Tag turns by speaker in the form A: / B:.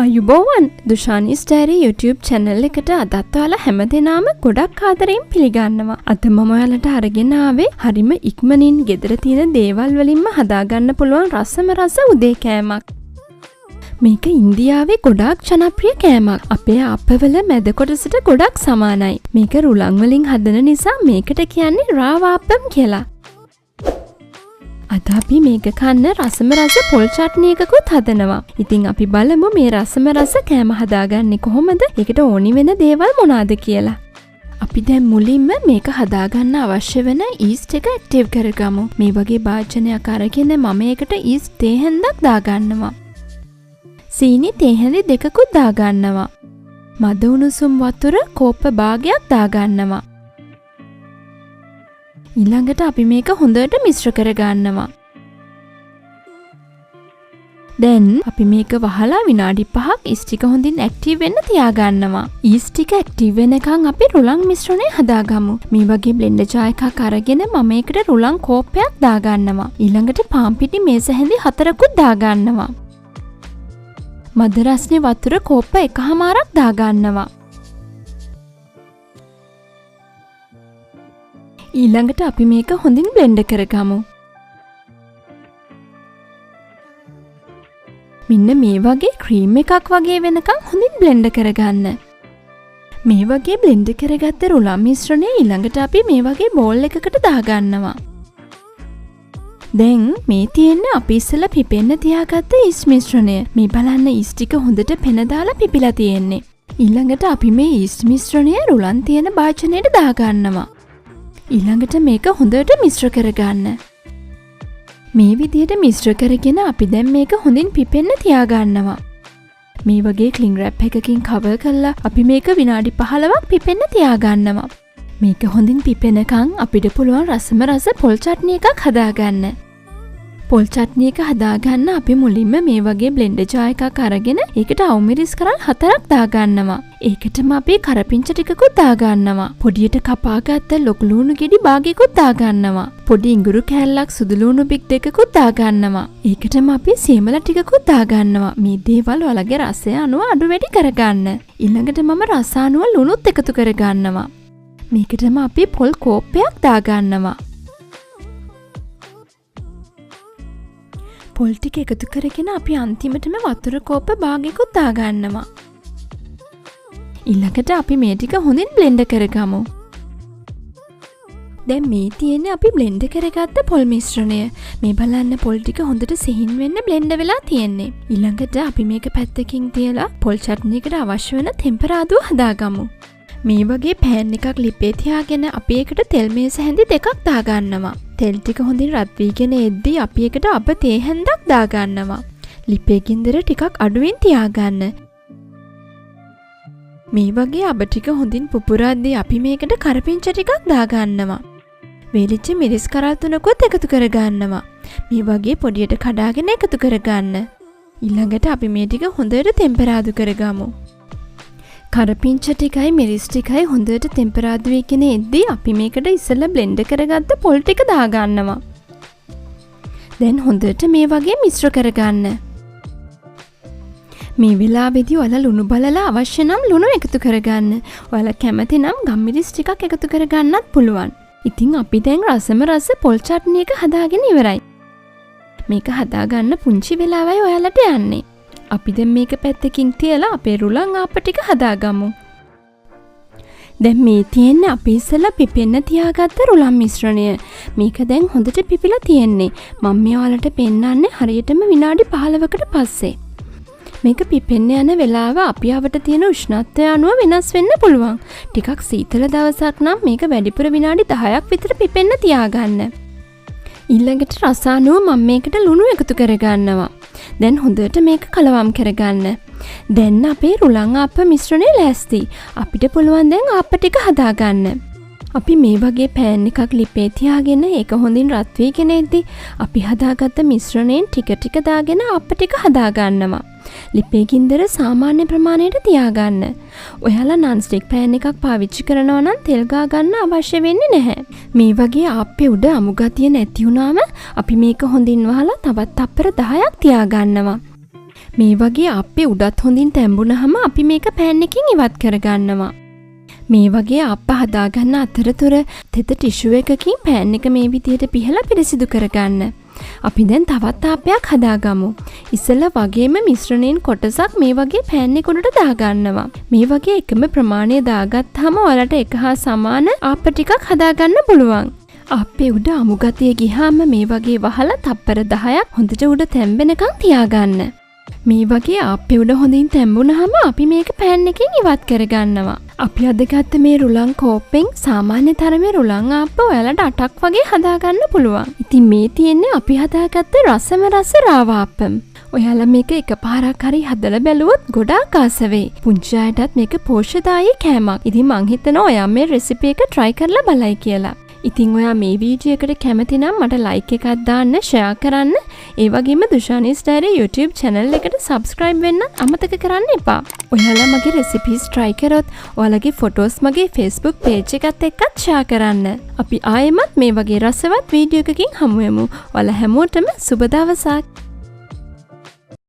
A: ආයුබෝවන් dushanisdiary YouTube channel එකට අදත් ඔයාලා හැමදෙනාම ගොඩක් ආදරෙන් පිළිගන්නවා. අද මම ඔයාලට අරගෙන ආවේ හරිම ඉක්මනින් ගෙදර තියෙන දේවල් වලින්ම හදාගන්න පුළුවන් රසම රස උදේ කෑමක්. මේක ඉන්දියාවේ ගොඩාක් ජනප්‍රිය කෑමක්. අපේ අපවල මැද කොටසට ගොඩක් සමානයි. මේක රුලන් වලින් හදන නිසා මේකට කියන්නේ Rava appam කියලා. අද අපි මේක කන්න රසම රස පොල් චට්නි එකකුත් හදනවා. ඉතින් අපි බලමු මේ රසම රස කෑම හදාගන්නේ කොහොමද? ඒකට ඕනි වෙන දේවල් මොනවාද කියලා. අපි දැන් මුලින්ම මේක හදාගන්න අවශ්‍ය වෙන ඊස්ට් එක ඇක්ටිව් කරගමු. මේ වගේ භාජනයක් අරගෙන මම ඒකට ඊස්ට් තේ හැන්දක් දාගන්නවා. සීනි තේ හැඳි දෙකකුත් දාගන්නවා. මද උණුසුම් වතුර කෝප්ප භාගයක් දාගන්නවා. ඊළඟට අපි මේක හොඳට මිශ්‍ර කරගන්නවා. දැන් අපි මේක වහලා විනාඩි 5ක් ඊස්ට් ටික හොඳින් ඇක්ටිව් වෙන්න තියාගන්නවා. ඊස්ට් ටික ඇක්ටිව් වෙනකන් අපි රුලන් මිශ්‍රණය හදාගමු. මේ වගේ බ්ලෙන්ඩර් ජාර් එකක් අරගෙන මම ඒකට රුලන් කෝප්පයක් දාගන්නවා. ඊළඟට පාන් පිටි මේස හැඳි 4කුත් දාගන්නවා. මද රස්නේ වතුර කෝප්ප 1/4ක් දාගන්නවා. ඊළඟට අපි මේක හොඳින් බ්ලෙන්ඩ් කරගමු. මෙන්න මේ වගේ ක්‍රීම් එකක් වගේ වෙනකන් හොඳින් බ්ලෙන්ඩ් කරගන්න. මේ වගේ බ්ලෙන්ඩ් කරගත්ත රුලන් මිශ්‍රණය ඊළඟට අපි මේ වගේ බෝල් එකකට දාගන්නවා. දැන් මේ තියෙන්නේ අපි ඉස්සෙල්ලා පිපෙන්න තියාගත්ත ඊස්ට් මිශ්‍රණය. මේ බලන්න ඊස්ට් ටික හොඳට පෙන දාලා පිපිලා තියෙන්නේ. ඊළඟට අපි මේ ඊස්ට් මිශ්‍රණය රුලන් තියෙන භාජනයට දාගන්නවා. ඊළඟට මේක හොඳට මිශ්‍ර කරගන්න. මේ විදිහට මිශ්‍ර කරගෙන අපි දැන් මේක හොඳින් පිපෙන්න තියාගන්නවා. මේ වගේ ක්ලින් රැප් එකකින් කවර් කරලා අපි මේක විනාඩි 15ක් පිපෙන්න තියාගන්නවා. මේක හොඳින් පිපෙනකන් අපිට පුළුවන් රසම රස පොල් චට්නි එකක් හදාගන්න. පොල් චට්නි එක හදාගන්න අපි මුලින්ම මේ වගේ බ්ලෙන්ඩර් ජාර් එකක් අරගෙන ඒකට අවුමිරිස් කරල් 4ක් දාගන්නවා. ඒකටම අපි කරපිංච ටිකකුත් දාගන්නවා. පොඩියට කපාගත්ත ලොකු ලුණු ගෙඩි භාගයකුත් දාගන්නවා. පොඩි ඉඟුරු කෑල්ලක් සුදු ලුණු බික් දෙකකුත් දාගන්නවා. ඒකටම අපි සීමල ටිකකුත් දාගන්නවා. මේ දේවල් ඔයාලගේ රසය අනුව අඩු වැඩි කරගන්න. ඊළඟට මම රස අනුව ලුණුත් එකතු කරගන්නවා. මේකටම අපි පොල් කෝප්පයක් දාගන්නවා. පොල් ටික එකතු කරගෙන අපි අන්තිමටම වතුර කෝප්ප භාගයකුත් දාගන්නවා. ඊළඟට අපි මේ ටික හොඳින් බ්ලෙන්ඩ් කරගමු. දැන් මේ තියෙන්නේ අපි බ්ලෙන්ඩ් කරගත්ත පොල් මිශ්‍රණය. මේ බලන්න පොල් ටික හොඳට සිහින් වෙන්න බ්ලෙන්ඩ් වෙලා තියෙන්නේ. ඊළඟට අපි මේක පැත්තකින් තියලා පොල් චට්නි එකට අවශ්‍ය වෙන ටෙම්පරාදුව හදාගමු. මේ වගේ පෑන් එකක් ලිපේ තියාගෙන අපි ඒකට තෙල් මේස හැඳි දෙකක් දාගන්නවා. තෙල් ටික හොඳින් රත් වීගෙන එද්දී අපි ඒකට අප තේ හැන්දක් දාගන්නවා. ලිපේ ගින්දර ටිකක් අඩුවෙන් තියාගන්න. මේ වගේ අබ ටික හොඳින් පුපුරද්දී අපි මේකට කරපිංච ටිකක් දාගන්නවා. වේලිච්ච මිරිස් කරල් 3කුත් එකතු කරගන්නවා. මේ වගේ පොඩියට කඩාගෙන එකතු කරගන්න. ඊළඟට අපි මේ ටික හොඳට ටෙම්පරාදු කරගමු. කරපිංච ටිකයි මිරිස් ටිකයි හොඳට ටෙම්පරාදු වෙගෙන එද්දී අපි මේකට ඉස්සෙල්ලා බ්ලෙන්ඩ් කරගත්ත පොල් ටික දාගන්නවා. දැන් හොඳට මේ වගේ මිශ්‍ර කරගන්න. මේ වෙලාවේදී ඔයාලා ලුණු බලලා අවශ්‍ය නම් ලුණු එකතු කරගන්න. ඔයාලා කැමති නම් ගම්මිරිස් ටිකක් එකතු කරගන්නත් පුළුවන්. ඉතින් අපි දැන් රසම රස පොල් චට්නි එක හදාගෙන ඉවරයි. මේක හදාගන්න පුංචි වෙලාවයි ඔයාලට යන්නේ. අපි දැන් මේක පැත්තකින් තියලා අපේ රුලන් ආප්ප ටික හදාගමු. දැන් මේ තියෙන්නේ අපි ඉස්සෙල්ලා පිපෙන්න තියාගත්ත රුලන් මිශ්‍රණය. මේක දැන් හොඳට පිපිලා තියෙන්නේ. මම මේ ඔයාලට පෙන්නන්නේ හරියටම විනාඩි 15කට පස්සේ. මේක පිපෙන්න යන වෙලාව අපි අවට තියෙන උෂ්ණත්වය අනුව වෙනස් වෙන්න පුළුවන්. ටිකක් සීතල දවසක් නම් මේක වැඩිපුර විනාඩි 10ක් විතර පිපෙන්න තියාගන්න. ඊළඟට රස අනුව මම මේකට ලුණු එකතු කරගන්නවා. දැන් හොඳට මේක කලවම් කරගන්න. දැන් අපේ රුලන් ආප්ප මිශ්‍රණය ලෑස්ති. අපිට පුළුවන් දැන් ආප්ප ටික හදාගන්න. අපි මේ වගේ පෑන් එකක් ලිපේ තියාගෙන ඒක හොඳින් රත් වීගෙන ඉද්දි අපි හදාගත්ත මිශ්‍රණයෙන් ටික ටික දාගෙන ආප්ප ටික හදාගන්නවා. ලිපේ ගින්දර සාමාන්‍ය ප්‍රමාණයට තියාගන්න. ඔයාලා non stick pan එකක් පාවිච්චි කරනවා නම් තෙල් ගා ගන්න අවශ්‍ය වෙන්නේ නැහැ. මේ වගේ ආප්පේ උඩ අමු ගතිය නැති වුණාම අපි මේක හොඳින් වහලා තවත් තප්පර 10ක් තියාගන්නවා. මේ වගේ අප්පේ උඩත් හොඳින් තැඹුණහම අපි මේක පෑන් එකකින් ඉවත් කරගන්නවා. මේ වගේ අප්ප හදාගන්න අතරතුර තෙත ටිෂු එකකින් පෑන් එක මේ විදිහට පිහලා පිරිසිදු කරගන්න. අපි දැන් තවත් ආප්පයක් හදාගමු. ඉස්සෙල්ලා වගේම මිශ්‍රණයෙන් කොටසක් මේ වගේ පෑන් එක උඩට දාගන්නවා. මේ වගේ එකම ප්‍රමාණය දාගත්තාම ඔයාලට එක හා සමාන ආප්ප ටිකක් හදාගන්න පුළුවන්. අපේ උඩ අමු ගතිය ගියාම මේ වගේ වහලා තප්පර 10ක් හොඳට උඩ තැම්බෙනකන් තියාගන්න. මේ වගේ අපේ උඩ හොඳින් තැම්බුණාම අපි මේක පෑන් එකකින් ඉවත් කරගන්නවා. අපි අද ගත්ත මේ රුලන් කෝප්පෙන් සාමාන්‍ය තරමේ රුලන් ආප්ප ඔයාලට 8ක් වගේ හදාගන්න පුළුවන්. ඉතින් මේ තියෙන්නේ අපි හදාගත්ත රසම රස රාවා අප්පම්. ඔයාලා මේක එකපාරක් හරි හදලා බැලුවොත් ගොඩාක් ආස වෙයි. පුංචි අයටත් මේක පෝෂ්‍යදායී කෑමක්. ඉතින් මං හිතනවා ඔයා මේ රෙසිපි එක try කරලා බලයි කියලා. ඉතින් ඔයා මේ වීඩියෝ එකට කැමති නම් මට like එකක් දාන්න, share කරන්න, ඒ වගේම dushanisdiary YouTube channel එකට subscribe වෙන්න අමතක කරන්න එපා. ඔයාලා මගේ recipes try කරොත් ඔයාලගේ photos මගේ Facebook page එකත් එක්කත් share කරන්න. අපි ආයෙමත් මේ වගේ රසවත් වීඩියෝ එකකින් හමු වෙමු. ඔයාලා හැමෝටම සුබ දවසක්.